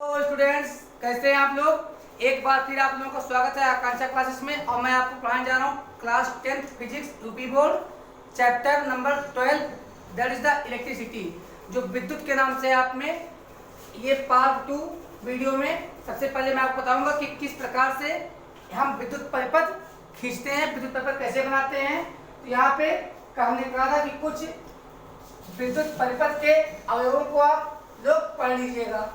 तो स्टूडेंट्स कैसे हैं आप लोग। एक बार फिर आप लोगों का स्वागत है आकांक्षा क्लासेस में। और मैं आपको पढ़ाने जा रहा हूँ class 10 physics UP board chapter number 12 that is the electricity, जो विद्युत के नाम से आप में ये पार्ट 2 वीडियो में। सबसे पहले मैं आपको बताऊंगा कि किस प्रकार से हम विद्युत परिपथ खींचते हैं, विद्युत परिपथ कैसे बनाते हैं। तो यहाँ पे हमने कहा था कि कुछ विद्युत परिपथ के अवयवों को आप लोग पढ़ लीजिएगा।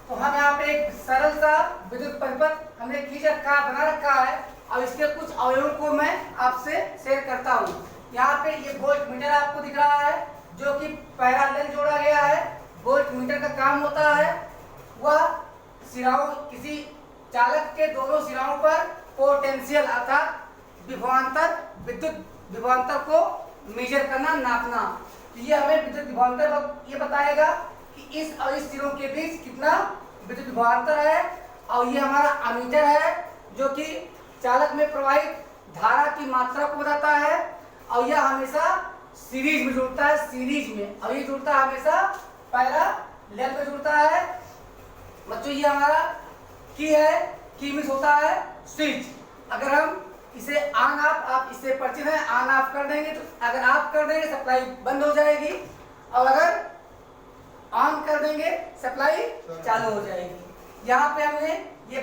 तो हम यहाँ पे एक सरल सा विद्युत परिपथ हमने खींच रखा बना रखा है। अब इसके कुछ अवयवों को मैं आपसे शेयर करता हूँ। यहाँ पे ये वोल्ट मीटर आपको दिख रहा है, जो कि पैरेलल जोड़ा गया है। वोल्ट मीटर का काम होता है वह सिराओं, किसी चालक के दोनों सिराओं पर पोटेंशियल अर्थात विभवांतर, विद्युत विभवांतर को मेजर करना, नापना। तो ये हमें विद्युत विभवांतर ये बताएगा कि इस और इस सिरों के बीच कितना विद्युत विभवांतर है। और ये हमारा अमीटर है, जो कि चालक में प्रवाहित धारा की मात्रा को बताता है। और यह हमेशा सीरीज में जुड़ता है, सीरीज में। और ये जुड़ता है हमेशा पैरेलल में जुड़ता है। बच्चों ये हमारा की है, की मीन्स होता है स्विच। अगर हम इसे ऑन ऑफ, आप इससे परिचित हैं, ऑन ऑफ कर देंगे तो अगर आप कर देंगे सप्लाई बंद हो जाएगी, और अगर ऑन कर देंगे सप्लाई चालू हो जाएगी। यहाँ पे हमने ये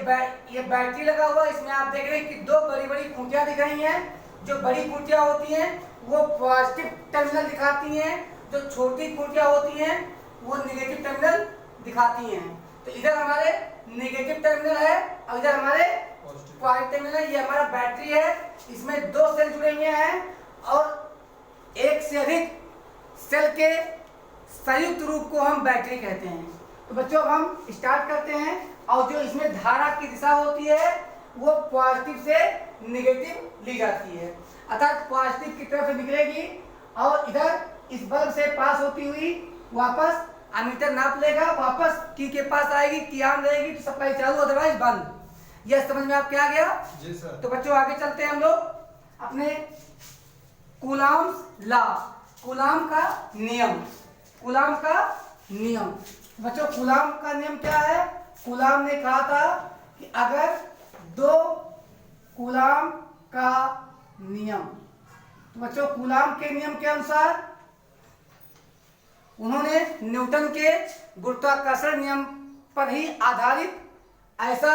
बैटरी लगा हुआ है। इसमें आप देख रहे हैं कि दो बड़ी बड़ी खूंटियां दिख रही हैं। जो बड़ी खूंटियां होती हैं वो पॉजिटिव टर्मिनल दिखाती हैं, जो छोटी खूंटियां होती हैं वो निगेटिव टर्मिनल दिखाती हैं। तो इधर हमारे निगेटिव टर्मिनल है और इधर हमारे पॉजिटिव टर्मिनल है। ये हमारा बैटरी है, इसमें दो सेल जुड़े हुए हैं और एक से अधिक सेल के संयुक्त रूप को हम बैटरी कहते हैं। तो बच्चों अब हम स्टार्ट करते हैं। और जो इसमें धारा की दिशा होती है वो पॉजिटिव से निगेटिव ली जाती है, अर्थात पॉजिटिव की तरफ से निकलेगी और इधर इस बल्ब से पास होती हुई वापस अमीटर नाप लेगा, वापस की के पास आएगी, की ऑन रहेगी तो सप्लाई चालू, अदरवाइज बंद। यह समझ में आप क्या गया? जी सर। तो बच्चों आगे चलते हैं हम लोग अपने कूलॉम्स लॉ, कूलॉम का नियम। कूलॉम का नियम, बच्चों कूलॉम का नियम क्या है? कूलॉम ने कहा था कि अगर दो कूलॉम का नियम, तो बच्चों कूलॉम के नियम के अनुसार उन्होंने न्यूटन के गुरुत्वाकर्षण नियम पर ही आधारित ऐसा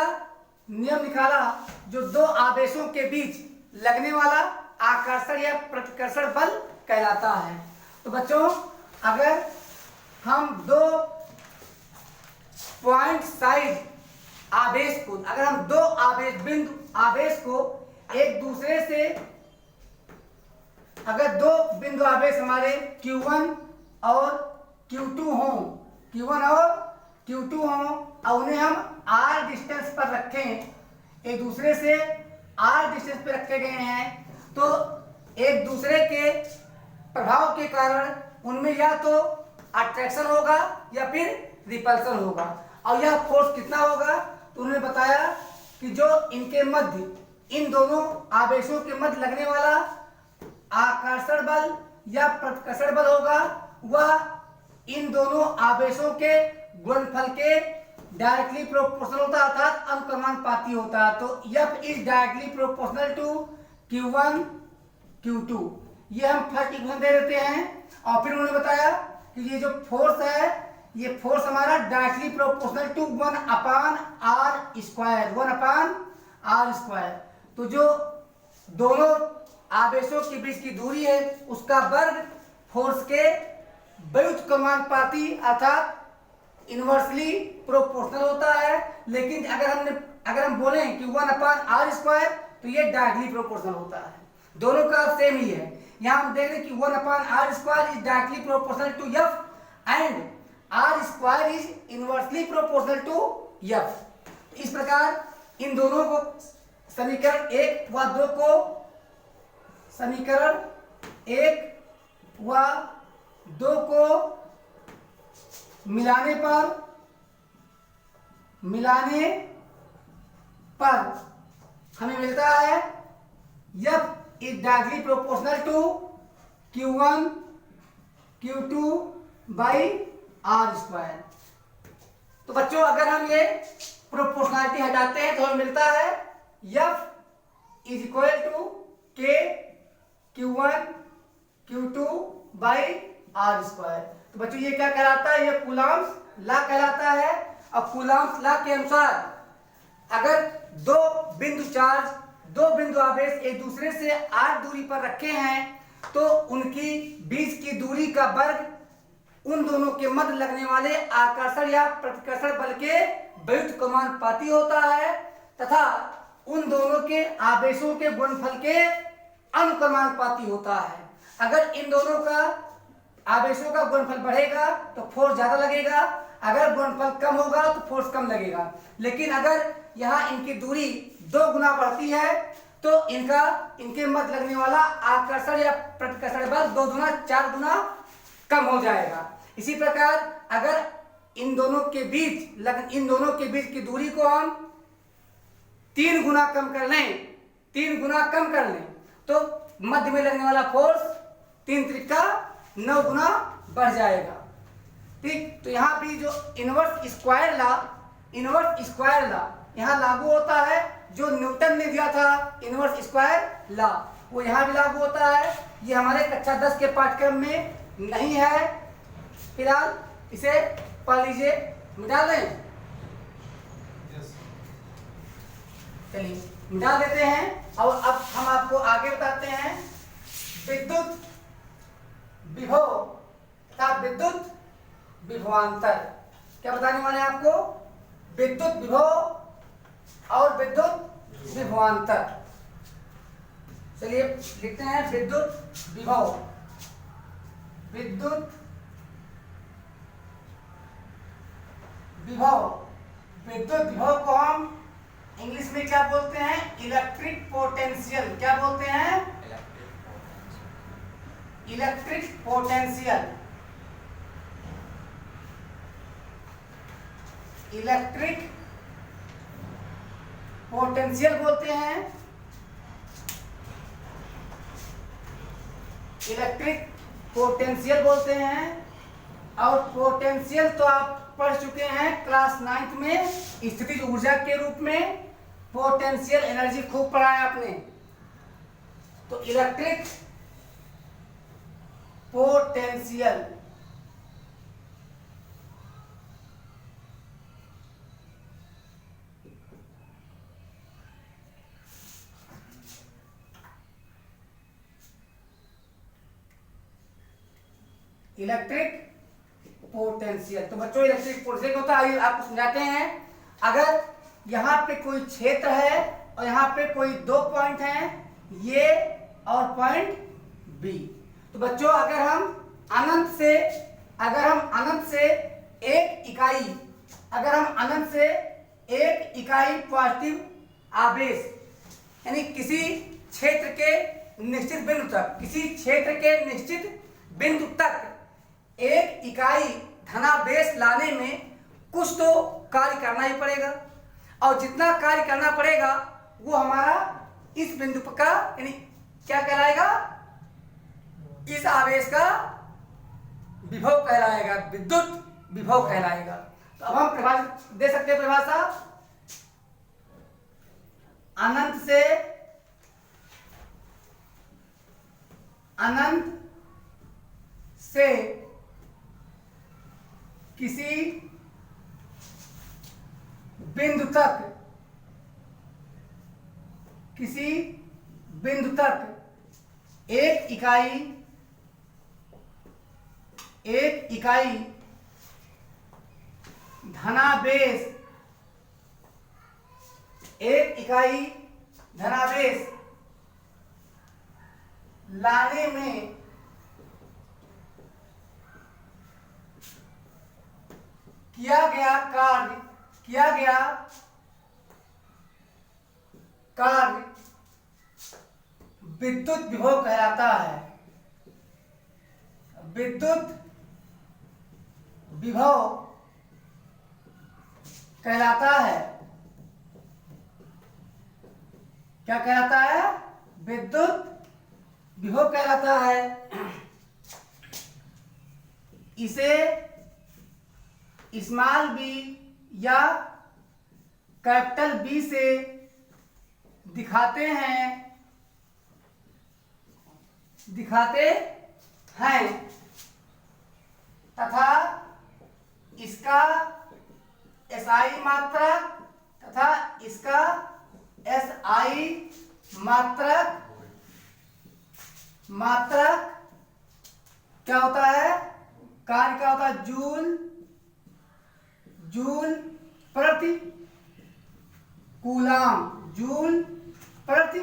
नियम निकाला जो दो आवेशों के बीच लगने वाला आकर्षण या प्रतिकर्षण बल कहलाता है। तो बच्चों अगर हम दो पॉइंट साइज आवेश को, अगर हम दो आवेश को एक दूसरे से, अगर दो बिंदु आवेश हमारे Q1 और Q2 हो, Q1 और Q2 हो और उन्हें हम R डिस्टेंस पर रखें, एक दूसरे से R डिस्टेंस पर रखे गए हैं, तो एक दूसरे के प्रभाव के कारण उनमें या तो अट्रैक्शन होगा या फिर रिपल्सन होगा। और यह फोर्स कितना होगा? तो उन्होंने बताया कि जो इनके मध्य, इन दोनों आवेशों के मध्य लगने वाला आकर्षण बल या प्रतिकर्षण बल होगा वह इन दोनों आवेशों के गुणनफल के डायरेक्टली प्रोपोर्शनल होता है, अर्थात अनुक्रमानुपाती होता है। तो F is directly proportional to Q1 Q2, ये हम फर्स्ट इक्वेशन दे देते हैं। और फिर उन्होंने बताया कि ये जो फोर्स है, ये फोर्स हमारा directly proportional to 1/r², 1/r²। तो जो दोनों आवेशों के बीच की दूरी है उसका वर्ग फोर्स के व्युत्क्रमानुपाती अर्थात इनवर्सली प्रोपोर्शनल होता है। लेकिन अगर हम बोलें कि 1/r² तो ये डायरेक्टली प्रोपोर्शनल होता है। दोनों का सेम ही है। यहाँ हम देख रहे हैं कि 1/r² is directly proportional to F and r² is inversely proportional to F। इस प्रकार इन दोनों को समीकरण 1 व 2 को, समीकरण 1 व 2 को मिलाने पर हमें मिलता है F is directly proportional to Q1 Q2 by r²। तो बच्चों अगर हम ये प्रोपोर्शनलिटी हटाते हैं तो हमें मिलता है F is equal to K Q1 Q2 by R square. तो बच्चों ये क्या कहलाता है, ये कूलम्ब्स लॉ कहलाता है। और कूलम्ब्स लॉ के अनुसार अगर दो बिंदु चार्ज, दो बिंदु आवेश एक दूसरे से r दूरी पर रखे हैं तो उनकी बीच की दूरी का वर्ग उन दोनों के मध्य लगने वाले आकर्षण या प्रतिकर्षण बल के व्युत्क्रमानुपाती समानुपाती होता है तथा उन दोनों के आवेशों के गुणनफल के अनुक्रमानुपाती होता है। अगर इन दोनों का आवेशों का गुणनफल बढ़ेगा तो फोर्स ज्यादा लगेगा, अगर गुणनफल कम होगा तो फोर्स कम लगेगा। लेकिन अगर यहाँ इनकी दूरी 2 गुना बढ़ती है तो इनके मध्य लगने वाला आकर्षण या प्रतिकर्षण बल 2 गुना 4 गुना कम हो जाएगा। इसी प्रकार अगर इन दोनों के बीच की दूरी को हम 3 गुना कम कर लें तो मध्य में लगने वाला फोर्स 3 त्रिका 9 गुना बढ़ जाएगा। ठीक, तो यहाँ भी जो इनवर्स स्क्वायर लॉ यहाँ लागू होता है, जो न्यूटन ने दिया था इनवर्स स्क्वायर लॉ वो यहाँ भी लागू होता है। ये हमारे कक्षा 10 के पाठ्यक्रम में नहीं है, फिलहाल इसे पढ़ लीजिए, मिटा दें। चलिए मिटा देते हैं और अब हम आपको आगे बताते हैं विद्युत विभव तथा विद्युत विभवांतर। क्या बताने वाले हैं आपको, विद्युत विभव और विद्युत विभवांतर। चलिए लिखते हैं विद्युत विभव। विद्युत विभव को हम इंग्लिश में क्या बोलते हैं, इलेक्ट्रिक पोटेंशियल। क्या बोलते हैं, इलेक्ट्रिक पोटेंशियल। इलेक्ट्रिक पोटेंशियल बोलते हैं, इलेक्ट्रिक पोटेंशियल बोलते हैं। और पोटेंशियल तो आप पढ़ चुके हैं क्लास 9th में स्थितिज ऊर्जा के रूप में, पोटेंशियल एनर्जी खूब पढ़ा है आपने। तो इलेक्ट्रिक पोटेंशियल इलेक्ट्रिक पोटेंशियल। तो बच्चों इलेक्ट्रिक पोटेंशियल होता है, आपको समझाते हैं। अगर यहाँ पे कोई क्षेत्र है और यहाँ पे कोई 2 पॉइंट हैं, ये और पॉइंट बी। तो बच्चों अगर हम अनंत से एक इकाई पॉजिटिव आवेश यानी किसी क्षेत्र के निश्चित बिंदु तक एक इकाई धनावेश लाने में कुछ तो कार्य करना ही पड़ेगा, और जितना कार्य करना पड़ेगा वो हमारा इस बिंदु का यानी क्या कहलाएगा, इस आवेश का विभव कहलाएगा, विद्युत विभव कहलाएगा। तो अब हम परिभाषा दे सकते हैं, परिभाषा अनंत से किसी बिंदु तक एक इकाई धनावेश लाने में किया गया कार्य विद्युत विभव कहलाता है। विद्युत विभव कहलाता है। क्या कहलाता है, विद्युत विभव कहलाता है। इसे स्मॉल b या कैपिटल बी से दिखाते हैं तथा इसका एसआई मात्रक तथा इसका एसआई मात्रक क्या होता है, कार्य क्या होता है, जूल प्रति कूलाम, जूल प्रति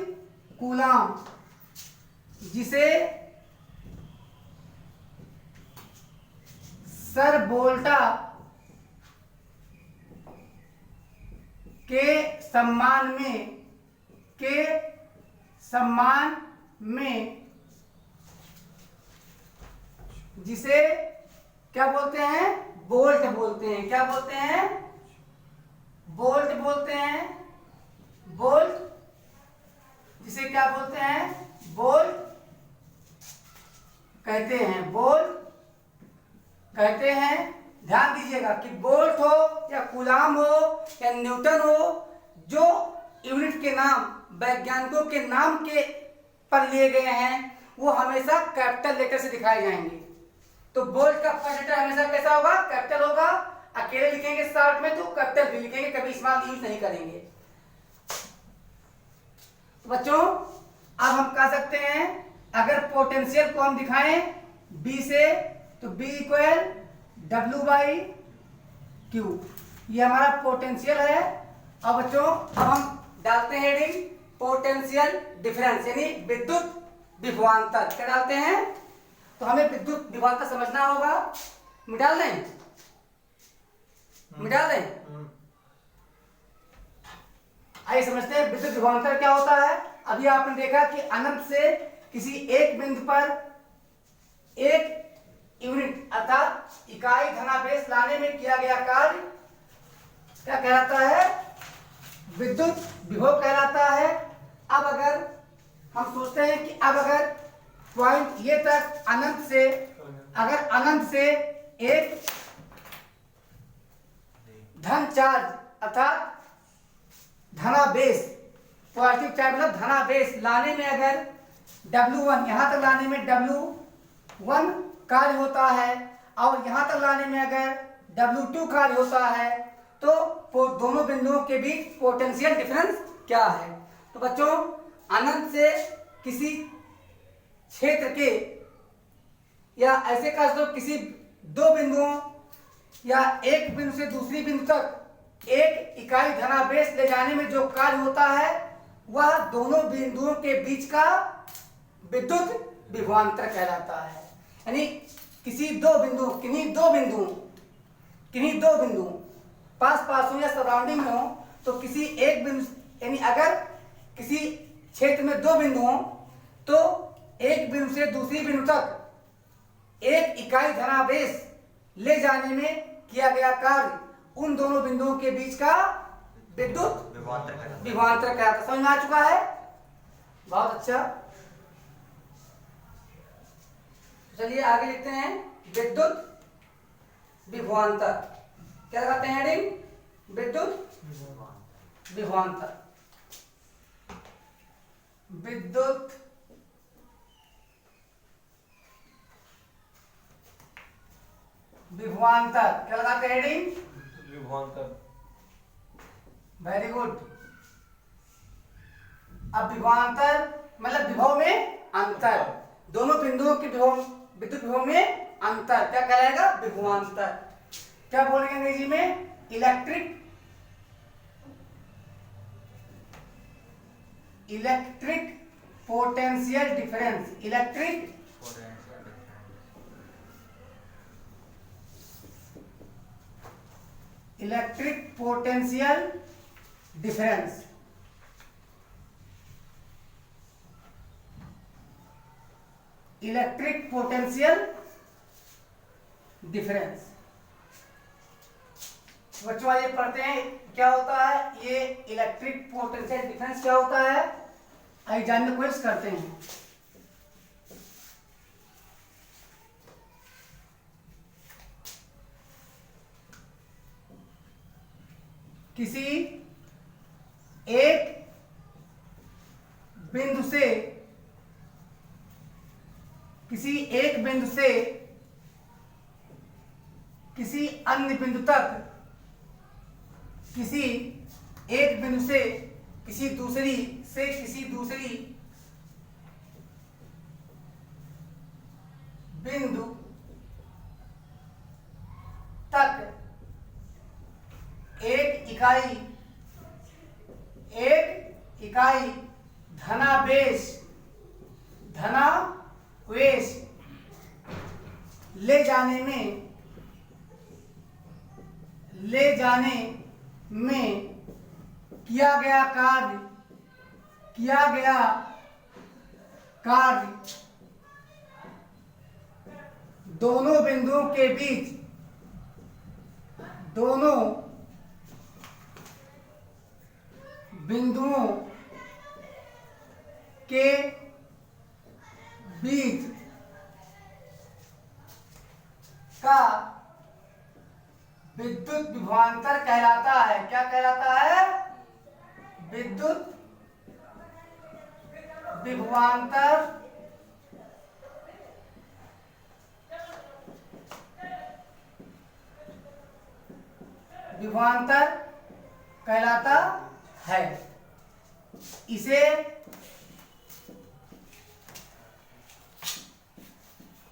कूलाम, जिसे सर वोल्टा के सम्मान में जिसे क्या बोलते हैं, बोल्ट बोलते हैं। क्या बोलते हैं, बोल्ट बोलते हैं। बोल्ट, जिसे क्या बोलते हैं, बोल्ट कहते हैं, बोल्ट कहते हैं। ध्यान दीजिएगा कि बोल्ट हो या कूलाम हो या न्यूटन हो, जो यूनिट के नाम वैज्ञानिकों के नाम के पर लिए गए हैं वो हमेशा कैपिटल लेटर से दिखाए जाएंगे। तो बोल्ट का फर्स्ट लेटर हमेशा कैसा होगा, कैपिटल होगा। अकेले लिखेंगे शॉर्ट में तो कैपिटल भी लिखेंगे, कभी स्मॉल यूज नहीं करेंगे। तो बच्चों अब हम कह सकते हैं अगर पोटेंशियल को हम दिखाएं बी से तो B equal W by Q, ये हमारा पोटेंशियल है। अब बच्चों अब हम डालते हैं हेडिंग पोटेंशियल डिफरेंस, यानी विद्युत विभवांतर। क्या डालते हैं, तो हमें विद्युत विभवांतर समझना होगा। मिटा दें, मिटा दें। आइए समझते हैं विद्युत विभवांतर क्या होता है। अभी आपने देखा कि अनंत से किसी एक बिंदु पर एक यूनिट अर्थात इकाई धनावेश लाने में किया गया कार्य क्या कहलाता है, विद्युत विभव कहलाता है। अब अगर हम सोचते हैं कि अब अगर पॉइंट ये तक अनंत से एक धन चार्ज अर्थात धनावेश, पॉजिटिव चार्ज मतलब धनावेश लाने में अगर W1 यहां तक लाने में W1 कार्य होता है और यहां तक लाने में अगर W2 कार्य होता है, तो दोनों बिंदुओं के बीच पोटेंशियल डिफरेंस क्या है। तो बच्चों अनंत से किसी क्षेत्र के या ऐसे कह दो किसी दो बिंदुओं या एक बिंदु से दूसरी बिंदु तक एक इकाई धनावेश ले जाने में जो कार्य होता है वह दोनों बिंदुओं के बीच का विद्युत विभवांतर कहलाता है। यानी किसी दो बिंदु किन्हीं दो बिंदु पास हो या सराउंडिंग में हो, तो किसी एक बिंदु यानी अगर किसी क्षेत्र में दो बिंदु हो तो एक बिंदु से दूसरी बिंदु तक एक इकाई धनावेश ले जाने में किया गया कार्य उन दोनों बिंदुओं के बीच का विद्युत विभवांतर कहलाता है। समझ में आ चुका है, बहुत अच्छा। चलिए आगे लिखते हैं विद्युत विभवांतर। क्या लगाते हैं हेडिंग, विद्युत विभवांतर। विद्युत विभवांतर क्या लगाते हैं हेडिंग, विभवांतर। Very good. अब विभवांतर मतलब विभव में अंतर, दोनों बिंदुओं के विभव विद्युत विभव में अंतर क्या कहलाएगा, विभवांतर। क्या बोलेंगे अंग्रेजी में, electric potential difference. Electric potential difference. Electric potential difference. बच्चों ये पढ़ते हैं क्या होता है, ये इलेक्ट्रिक पोटेंशियल डिफरेंस क्या होता है, आइए जानने की कोशिश करते हैं। किसी एक बिंदु से किसी अन्य बिंदु तक किसी एक बिंदु से किसी दूसरी बिंदु तक एक इकाई धनावेश ले जाने में किया गया कार्य दोनों बिंदुओं के बीच का विद्युत विभवांतर कहलाता है। क्या कहलाता है? विद्युत विभवांतर कहलाता है। इसे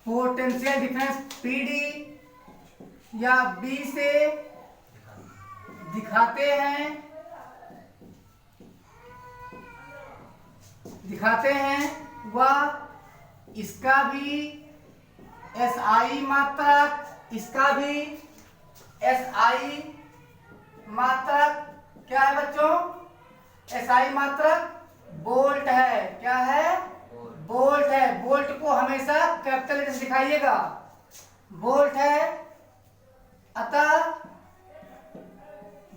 पोटेंशियल डिफरेंस पीडी या बी से दिखाते हैं व इसका भी एसआई मात्रक क्या है बच्चों? एसआई मात्रक वोल्ट है। क्या है? वोल्ट है। वोल्ट को हमेशा कैपिटल लेटर से दिखाइएगा। वोल्ट है। अतः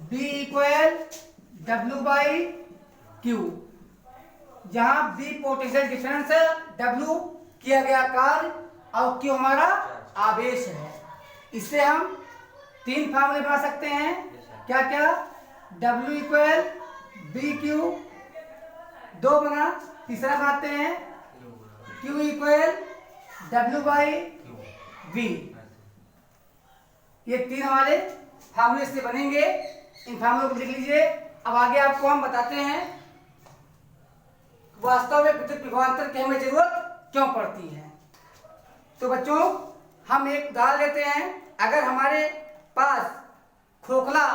B इक्वल W/Q, जहां B पोटेंशियल डिफरेंस है, W किया गया कार्य और Q हमारा आवेश है। इससे हम 3 फार्मूले बना सकते हैं। क्या क्या? W इक्वल BQ, 2 बना। तीसरा बनाते हैं Q इक्वल W/V। ये 3 हमारे फार्मूले से बनेंगे। इन फार्मूलों को लिख लीजिए। अब आगे आपको हम बताते हैं वास्तव में विद्युत विभवांतर की हमें जरूरत क्यों पड़ती है। तो बच्चों, हम एक उदाहरण लेते हैं। अगर हमारे पास खोखला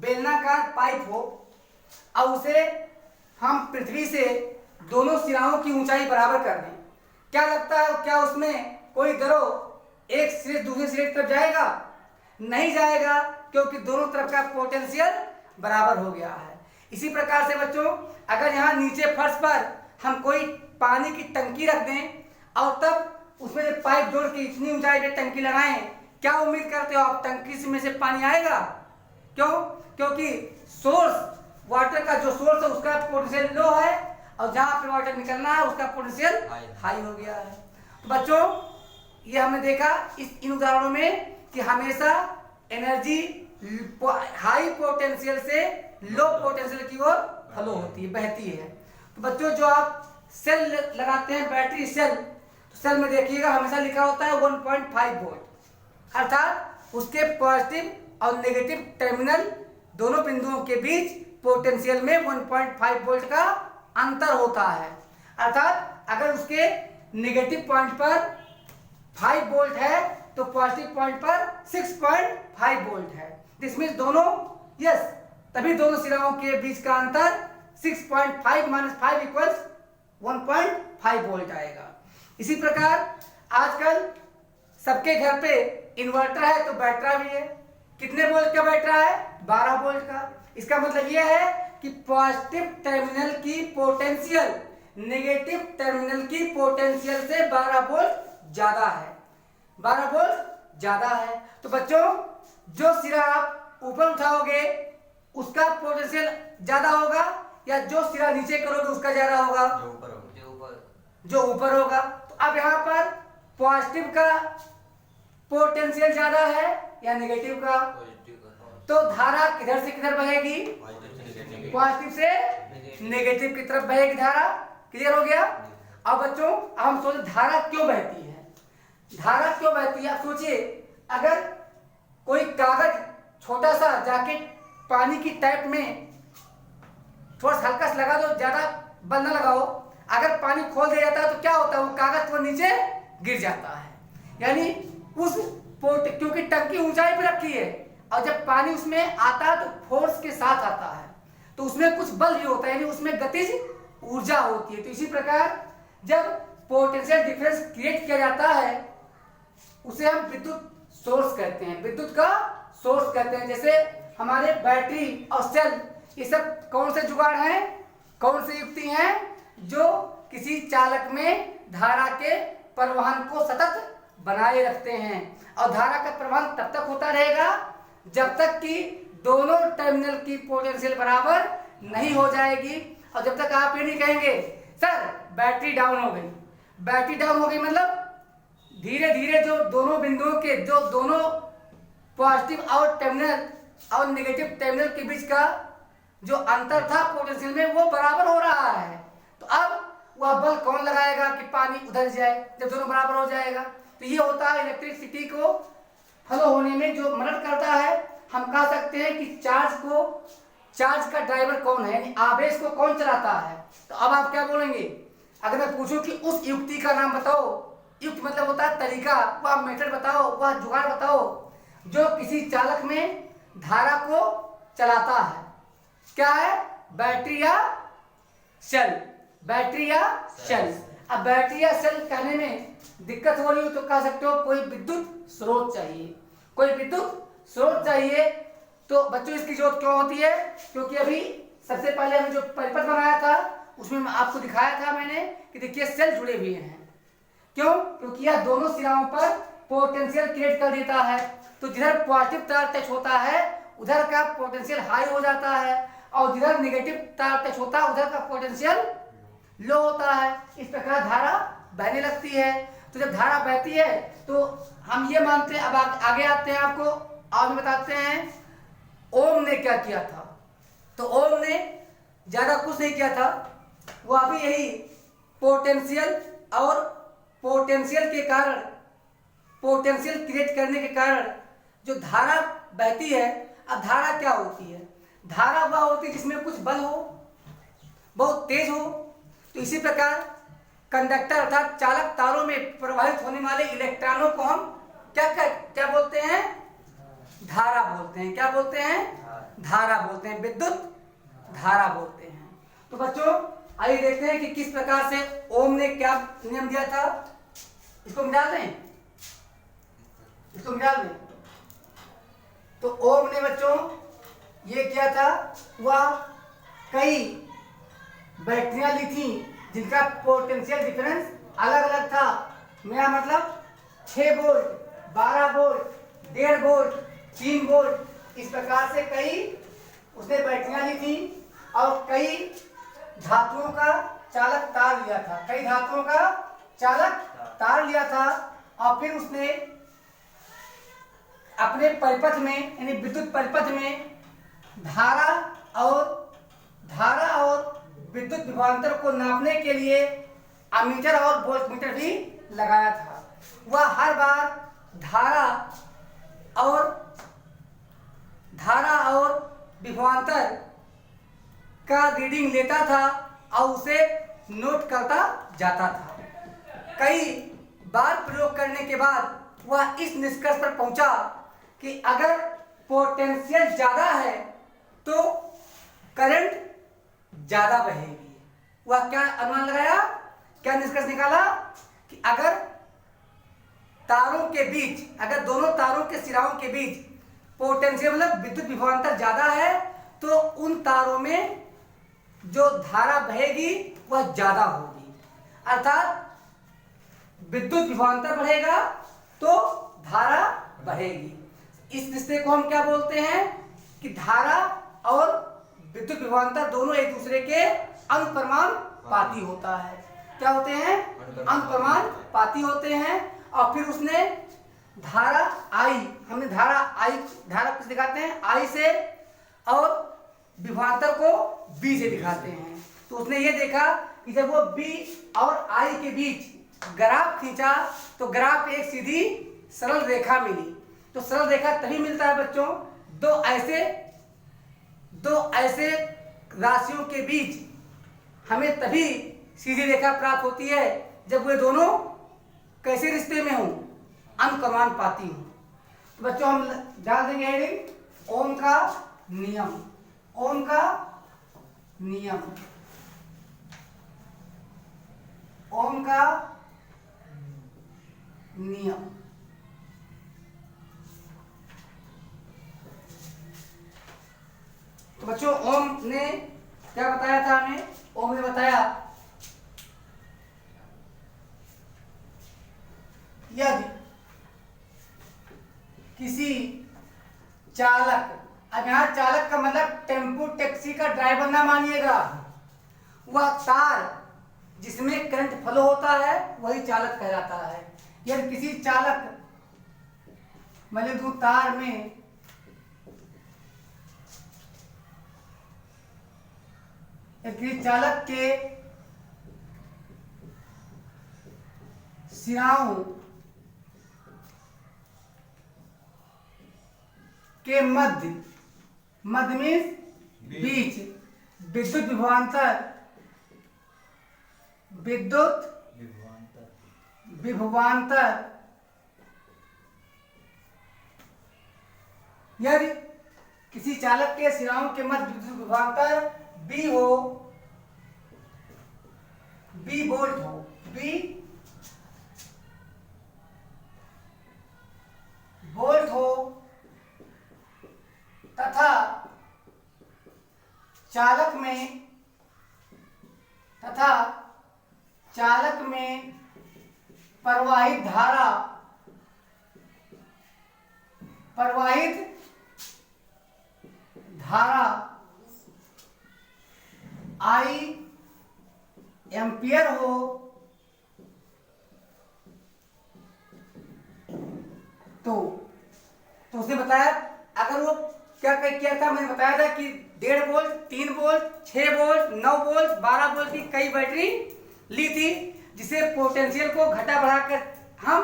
बेलनाकार पाइप हो और उसे हम पृथ्वी से दोनों सिराओं की ऊंचाई बराबर कर दें, क्या लगता है क्या उसमें कोई द्रव एक सिरे दूसरे सिरे की तरफ जाएगा? नहीं जाएगा, क्योंकि दोनों तरफ का पोटेंशियल बराबर हो गया है। इसी प्रकार से बच्चों, अगर यहाँ नीचे फर्श पर हम कोई पानी की टंकी रख दें और तब उसमें पाइप जोड़ के इतनी ऊंचाई पे टंकी लगाएं, क्या उम्मीद करते हो आप टंकी में से पानी आएगा? क्यों? क्योंकि सोर्स वाटर का जो सोर्स है उसका पोटेंशियल लो है और जहां पे वाटर निकलना है उसका पोटेंशियल हाई हो गया है। तो बच्चों, ये हमने देखा इन उदाहरणों में कि हमेशा एनर्जी हाई पोटेंशियल से लो पोटेंशियल की ओर फ्लो होती है, बहती है। तो बच्चों, जो आप सेल लगाते हैं, बैटरी सेल, तो सेल में देखिएगा हमेशा लिखा होता है 1.5 वोल्ट, अर्थात उसके पॉजिटिव और नेगेटिव टर्मिनल दोनों बिंदुओं के बीच पोटेंशियल में 1.5 वोल्ट का अंतर होता है। अर्थात अगर उसके नेगेटिव पॉइंट पर 5 वोल्ट है तो पॉजिटिव पॉइंट पर 6.5 वोल्ट है। दिस मीन्स दोनों तभी दोनों सिराओं के बीच का अंतर 6.5 - 5 इक्वल्स 1.5 वोल्ट आएगा। इसी प्रकार आजकल सबके घर पे इन्वर्टर है तो बैटरा भी है। कितने वोल्ट का बैटरा है? 12 वोल्ट का। इसका मतलब यह है कि पॉजिटिव टर्मिनल की पोटेंशियल नेगेटिव टर्मिनल की पोटेंशियल से 12 वोल्ट ज्यादा है। 12 वोल्ट ज्यादा है। तो बच्चों, जो सिरा आप ऊपर उठाओगे उसका पोटेंशियल ज्यादा होगा या जो सिरा नीचे करोगे उसका ज्यादा होगा? जो ऊपर होगा। तो अब यहाँ पर पॉजिटिव का पोटेंशियल ज्यादा है या नेगेटिव का? तो धारा किधर से किधर बहेगी? पॉजिटिव से नेगेटिव की तरफ बहेगी धारा। क्लियर हो गया? अब बच्चों हम सोचे धारा क्यों बहती है? धारा क्यों बहती है? आप सोचिए, अगर कोई कागज छोटा सा जाके पानी की टैप में थोड़ा सा हल्का सा लगा दो, ज्यादा बल न लगाओ, अगर पानी खोल दिया जाता है तो क्या होता है? वो कागज तो नीचे गिर जाता है। यानी उस पोर्ट, क्योंकि टंकी ऊंचाई पे रखी है और जब पानी उसमें आता है तो फोर्स के साथ आता है, तो उसमें कुछ बल भी होता है, यानी उसमें गतिज ऊर्जा होती है। तो इसी प्रकार जब पोटेंशियल डिफरेंस क्रिएट किया जाता है उसे हम विद्युत सोर्स कहते हैं, विद्युत का सोर्स कहते हैं। जैसे हमारे बैटरी और सेल, ये सब कौन से जुगाड़ हैं, कौन सी युक्ति हैं जो किसी चालक में धारा के परिवहन को सतत बनाए रखते हैं। और धारा का परिवहन तब तक होता रहेगा जब तक कि दोनों टर्मिनल की पोटेंशियल बराबर नहीं हो जाएगी। और जब तक आप ये नहीं कहेंगे सर बैटरी डाउन हो गई, बैटरी डाउन हो गई मतलब धीरे धीरे जो दोनों बिंदुओं के, जो दोनों पॉजिटिव और टर्मिनल और नेगेटिव टर्मिनल के बीच का जो अंतर था पोटेंशियल में, वो बराबर हो रहा है। तो अब वह बल कौन लगाएगा कि पानी उधर जाए, जब दोनों बराबर हो जाएगा। तो ये होता है इलेक्ट्रिसिटी को फ्लो होने में जो मदद करता है। हम कह सकते हैं कि चार्ज का ड्राइवर कौन है, यानी आवेश को कौन चलाता है। तो अब आप क्या बोलेंगे? अगर मैं पूछूं कि उस युक्ति का नाम बताओ, युक्ति मतलब होता है तरीका, वह मेथड बताओ, वह जुगाड़ बताओ जो किसी चालक में धारा को चलाता है। क्या है? बैटरी या सेल, बैटरी या सेल। अब बैटरी या सेल कहने में दिक्कत हो रही हो तो कह सकते हो कोई विद्युत स्रोत चाहिए, कोई विद्युत स्रोत चाहिए। तो बच्चों इसकी जरूरत क्यों होती है? क्योंकि अभी सबसे पहले हमने जो परिपथ बनाया था उसमें आपको दिखाया था मैंने कि देखिए सेल जुड़े हुए हैं। क्यों? क्योंकि यह दोनों सिराओं पर पोटेंशियल क्रिएट कर देता है। तो जिधर पॉजिटिव तार टच होता है उधर का पोटेंशियल हाई हो जाता है और जिधर नेगेटिव तार टच होता है उधर का पोटेंशियल लो होता है। इस प्रकार धारा बहने लगती है। तो जब धारा बहती है तो हम ये मानते हैं, अब आगे आते हैं, आपको आगे बताते हैं ओम ने क्या किया था। तो ओम ने ज्यादा कुछ नहीं किया था, वो अभी यही पोटेंशियल और पोटेंशियल के कारण, पोटेंशियल क्रिएट करने के कारण जो धारा बहती है। अब धारा क्या होती है? धारा वह होती है जिसमें कुछ बल हो, बहुत तेज हो। तो इसी प्रकार कंडक्टर अर्थात चालक तारों में प्रवाहित होने वाले इलेक्ट्रॉनों को हम क्या बोलते हैं? धारा बोलते हैं। क्या बोलते हैं? धारा बोलते हैं, विद्युत धारा बोलते हैं। तो बच्चों आइए देखते हैं कि किस प्रकार से ओम ने क्या नियम दिया था। इसको मिटा दें, इसको मिटा दें। तो ओम ने बच्चों ये किया था, वह कई बैटरियां ली थी जिनका पोटेंशियल डिफरेंस अलग अलग था। मेरा मतलब 6 वोल्ट, 12 वोल्ट, 1.5 वोल्ट, 3 वोल्ट, इस प्रकार से कई उसने बैटरियां ली थी और कई धातुओं का चालक तार लिया था, कई धातुओं का चालक तार लिया था। और फिर उसने अपने परिपथ में यानी विद्युत परिपथ में धारा और विद्युत विभवांतर को नापने के लिए अमीटर और वोल्टमीटर भी लगाया था। वह हर बार धारा और विभवांतर का रीडिंग लेता था और उसे नोट करता जाता था। कई बार प्रयोग करने के बाद वह इस निष्कर्ष पर पहुंचा कि अगर पोटेंशियल ज्यादा है तो करंट ज्यादा बहेगी। वह क्या अनुमान लगाया, क्या निष्कर्ष निकाला कि अगर तारों के बीच, अगर दोनों तारों के सिराओं के बीच पोटेंशियल मतलब विद्युत विभवांतर ज्यादा है तो उन तारों में जो धारा बहेगी वह ज्यादा होगी। अर्थात विद्युत विभवांतर बढ़ेगा तो धारा बढ़ेगी। इस रिश्ते को हम क्या बोलते हैं कि धारा और विद्युत विभवांतर दोनों एक दूसरे के अनुप्रमाणपाती होता है। क्या होते हैं? अनुप्रमाणपाती होते हैं। और फिर उसने धारा आई, हमने धारा आई, धारा किस दिखाते हैं आई से, और विभवांतर को बी से दिखाते हैं। तो उसने ये देखा कि जब वो बी और आई के बीच ग्राफ खींचा तो ग्राफ एक सीधी सरल रेखा मिली। तो सरल रेखा तभी मिलता है बच्चों, दो ऐसे राशियों के बीच हमें तभी सीधी रेखा प्राप्त होती है जब वे दोनों कैसे रिश्ते में हों, अनुक्रमानुपाती हों। तो बच्चों हम डाल देंगे हेडिंग ओम का नियम, ओम का नियम, ओम का नियम। तो बच्चों ओम ने क्या बताया था हमें, ओम ने बताया यदि किसी चालक, अब यहां चालक का मतलब टेम्पो टैक्सी का ड्राइवर ना मानिएगा, वह तार जिसमें करंट फ्लो होता है वही चालक कहलाता है। यदि किसी चालक मतलब दो तार में किसी चालक के सिराओं के मध्य में बीच विद्युत विभवांतर यदि किसी चालक के सिराओं के मध्य विद्युत विभवांतर बी हो, बी वोल्ट हो, बी वोल्ट हो तथा चालक में प्रवाहित धारा आई एम्पियर हो, तो उसने बताया अगर वो क्या किया था, मैंने बताया था कि 1.5 volt, 3 volt, 6 volt, 9 volt, 12 volt की कई बैटरी ली थी, जिसे पोटेंशियल को घटा बढ़ाकर हम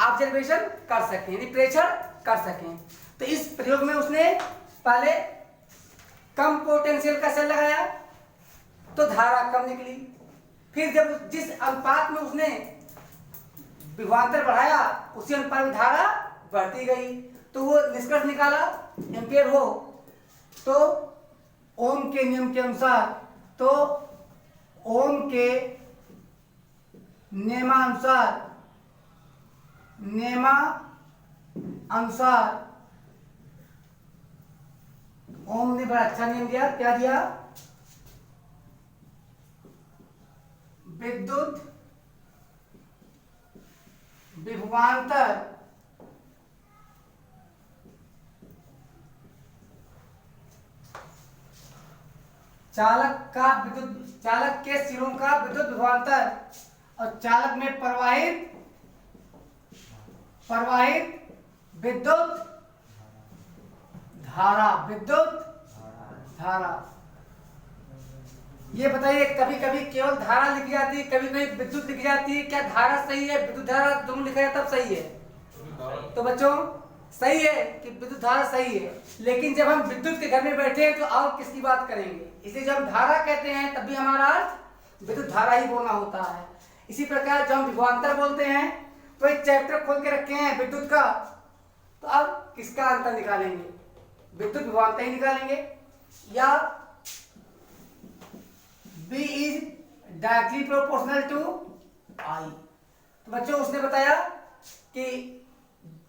ऑब्जर्वेशन कर सकें, यानी प्रेक्षण कर सकें। तो इस प्रयोग में उसने पहले कम पोटेंशियल का सेल लगाया तो धारा कम निकली, फिर जब जिस अनुपात में उसने विभवांतर बढ़ाया उसी अनुपात में धारा बढ़ती गई, तो वो निष्कर्ष निकाला एम्पियर हो। तो ओम के नियम के अनुसार, तो ओम के नियमानुसार ओम ने बड़ा अच्छा नियम दिया। क्या दिया? विद्युत विभवांतर चालक के सिरों का विद्युत विभवांतर और चालक में प्रवाहित विद्युत धारा। ये बताइए, कभी कभी केवल धारा लिखी जाती है, कभी कभी विद्युत लिखी जाती है, क्या धारा सही है विद्युत धारा दोनों लिखा है तब सही है? तो बच्चों सही है कि विद्युत धारा सही है, लेकिन जब हम विद्युत के घर में बैठे हैं तो और किसकी बात करेंगे? इसलिए जब हम धारा कहते हैं तब भी हमारा अर्थ विद्युत धारा ही बोलना होता है। इसी प्रकार जब हम विभवांतर बोलते हैं तो एक चैप्टर खोल के रखे हैं विद्युत का, तो अब किसका अंतर निकालेंगे? विद्युत विभवांतर ही निकालेंगे, या B is directly proportional to I। तो बच्चों उसने बताया कि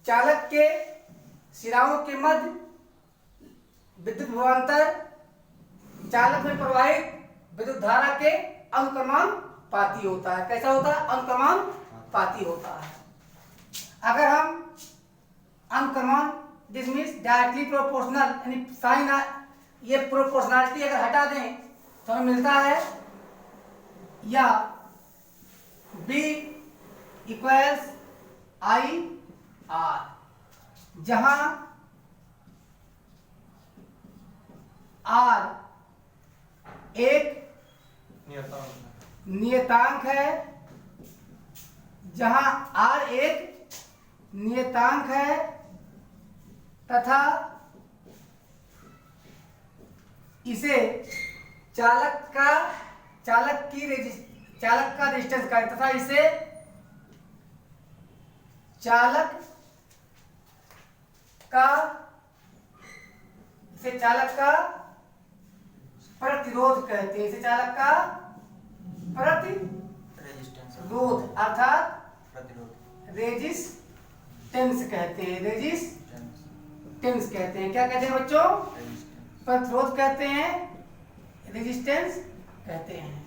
चालक के सिराओं के मध्य विद्युत विभवांतर चालक में प्रवाहित विद्युत धारा के अनुक्रमानुपाती होता है। कैसा होता है? अनुक्रमानुपाती होता है। अगर हम अनुक्रमान दिस मीन्स डायरेक्टली प्रोपोर्शनल, यानी साइन ये प्रोपोर्शनलिटी अगर हटा दें तो हमें मिलता है या B इक्वल्स I आर, जहां आर एक नियतांक है, जहां आर एक नियतांक है तथा इसे चालक का डिस्टेंस कहें तथा इसे चालक का प्रतिरोध कहते हैं, इसे चालक का प्रतिरोध अर्थात रेजिस्टेंस कहते हैं, रेजिस्टेंस कहते हैं। क्या कहते हैं बच्चों? प्रतिरोध कहते हैं, रेजिस्टेंस कहते हैं।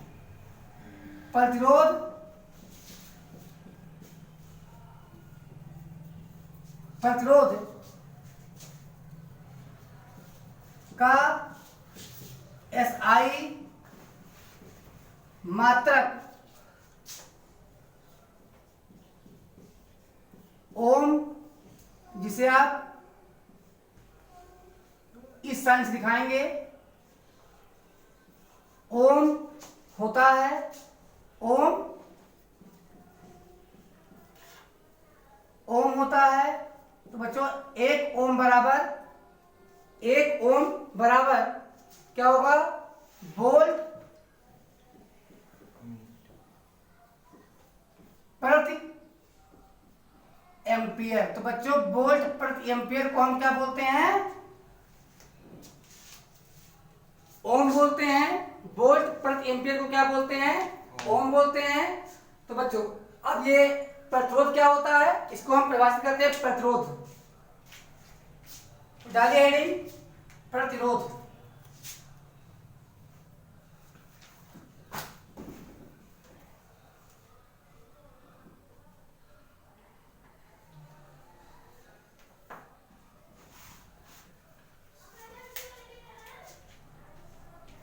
प्रतिरोध का SI मात्रक ओम, जिसे आप इस साइन से दिखाएंगे, ओम होता है। ओम होता है तो बच्चों 1 ओम बराबर क्या होगा? वोल्ट प्रति एम्पियर। तो बच्चों वोल्ट प्रति एम्पियर को हम क्या बोलते हैं? ओम बोलते हैं। वोल्ट प्रति एम्पियर को क्या बोलते हैं? ओम बोलते हैं। तो बच्चों अब ये प्रतिरोध क्या होता है, इसको हम परिभाषित करते हैं प्रतिरोध। डालिए हेडिंग प्रतिरोध।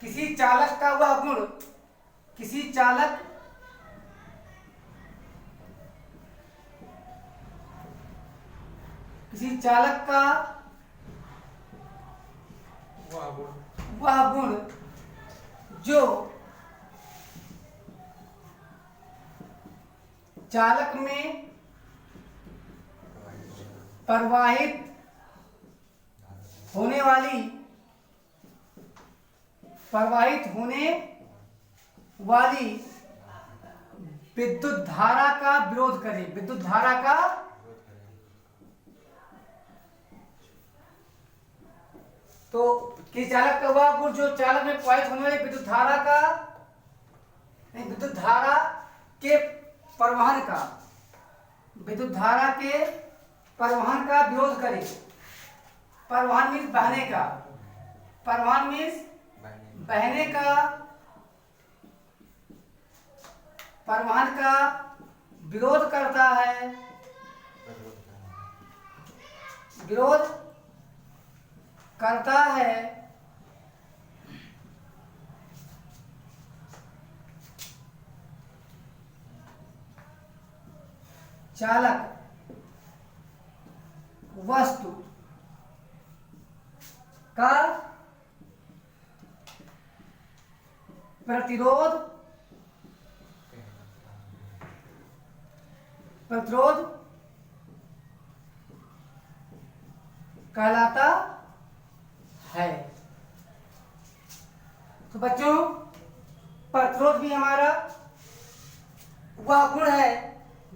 किसी चालक का वह गुण, किसी चालक का वह गुण जो चालक में प्रवाहित होने वाली विद्युत धारा का विरोध करे। विद्युत धारा का तो किसी चालक का वह गुण जो चालक में प्रवाहित होने वाली विद्युत धारा के परिवहन का विरोध करे। परिवहन मीन्स बहने का, परिवहन मीन्स बहने का, परिवहन का विरोध करता है, विरोध करता है। चालक वस्तु का प्रतिरोध कहलाता है। तो बच्चों प्रतिरोध भी हमारा वह गुण है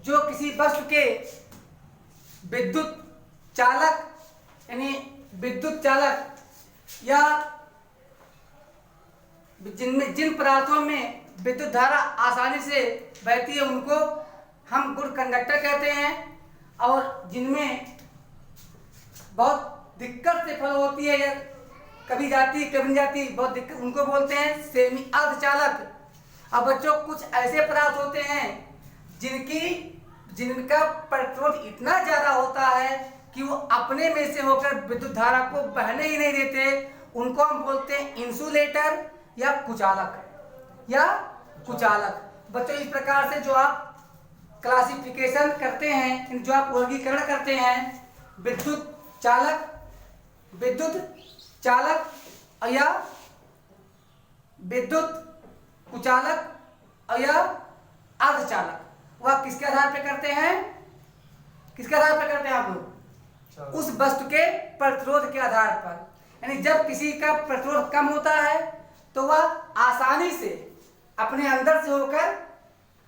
जो किसी वस्तु के विद्युत चालक या जिन पदार्थों में विद्युत धारा आसानी से बहती है उनको हम गुड कंडक्टर कहते हैं, और जिनमें बहुत दिक्कत से फल होती है, या कभी जाती कभी नहीं जाती, बहुत दिक्कत, उनको बोलते हैं सेमी अर्धचालक। अब बच्चों कुछ ऐसे पदार्थ होते हैं जिनका प्रतिरोध इतना ज्यादा होता है कि वो अपने में से होकर विद्युत धारा को बहने ही नहीं देते, उनको हम बोलते हैं इंसुलेटर या कुचालक। बच्चों इस प्रकार से जो आप क्लासिफिकेशन करते हैं, जो आप वर्गीकरण करते हैं विद्युत चालक या विद्युत कुचालक या अर्धचालक, वह किसके आधार पर करते हैं? किसके आधार पर करते हैं आप लोग? उस वस्तु के प्रतिरोध के आधार पर। यानी जब किसी का प्रतिरोध कम होता है तो वह आसानी से अपने अंदर से होकर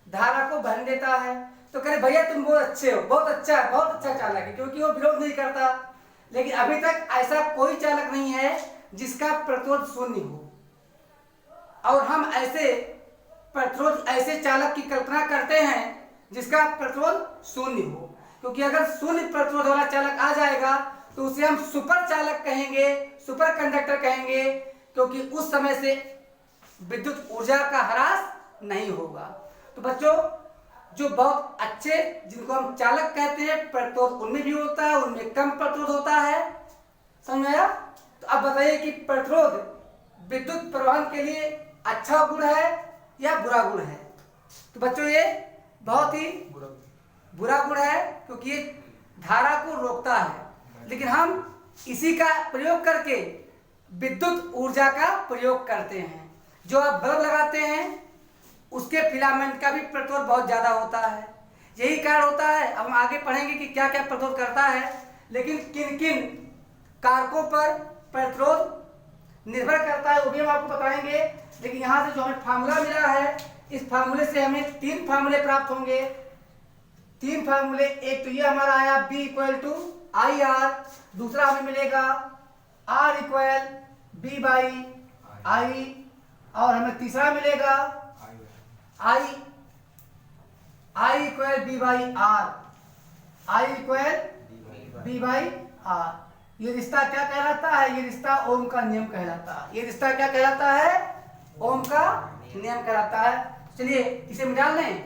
धारा को बहन देता है। तो कहे भैया तुम बहुत अच्छे हो, बहुत अच्छा चालक है, क्योंकि वो विरोध नहीं करता। लेकिन अभी तक ऐसा कोई चालक नहीं है जिसका प्रतिरोध शून्य हो, और हम ऐसे चालक की कल्पना करते हैं जिसका प्रतिरोध शून्य हो। क्योंकि अगर शून्य प्रतिरोध वाला चालक आ जाएगा तो उसे हम सुपर चालक कहेंगे, सुपर कंडक्टर कहेंगे, क्योंकि उस समय से विद्युत ऊर्जा का ह्रास नहीं होगा। तो बच्चों, जो बहुत अच्छे जिनको हम चालक कहते हैं, प्रतिरोध उनमें भी होता है, उनमें कम प्रतिरोध होता है। समझ में आया? तो अब बताइए कि प्रतिरोध विद्युत प्रवाहन के लिए अच्छा गुण है या बुरा गुण है? तो बच्चों, ये बहुत ही बुरा गुण है, क्योंकि ये धारा को रोकता है। लेकिन हम इसी का प्रयोग करके विद्युत ऊर्जा का प्रयोग करते हैं। जो आप बल्ब लगाते हैं उसके फिलामेंट का भी प्रतिरोध बहुत ज्यादा होता है। यही कारण होता है, अब हम आगे पढ़ेंगे कि क्या क्या प्रतिरोध करता है, लेकिन किन किन कारकों पर प्रतिरोध निर्भर करता है वो भी हम आपको बताएंगे। लेकिन यहाँ से जो हमें फार्मूला मिला है, इस फार्मूले से हमें 3 फार्मूले प्राप्त होंगे। 3 फार्मूले, एक तो ये हमारा आया B = IR, दूसरा हमें मिलेगा R = B/I, और हमें तीसरा मिलेगा I = B/R, B/R। ये रिश्ता क्या कहलाता है? ये रिश्ता ओम का नियम कहलाता है। ये रिश्ता क्या कहलाता है? ओम का नियम कहलाता है। चलिए इसे मिटा लें,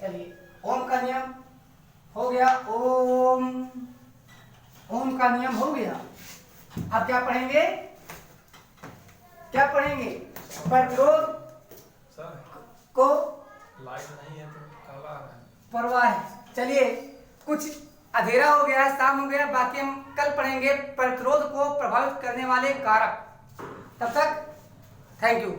चलिए ओम का नियम हो गया, ओम का नियम हो गया। अब क्या पढ़ेंगे? प्रतिरोध को लाइट नहीं है तो काला है। प्रवाह। चलिए, कुछ अंधेरा हो गया, शाम हो गया, बाकी हम कल पढ़ेंगे प्रतिरोध को प्रभावित करने वाले कारक। तब तक थैंक यू।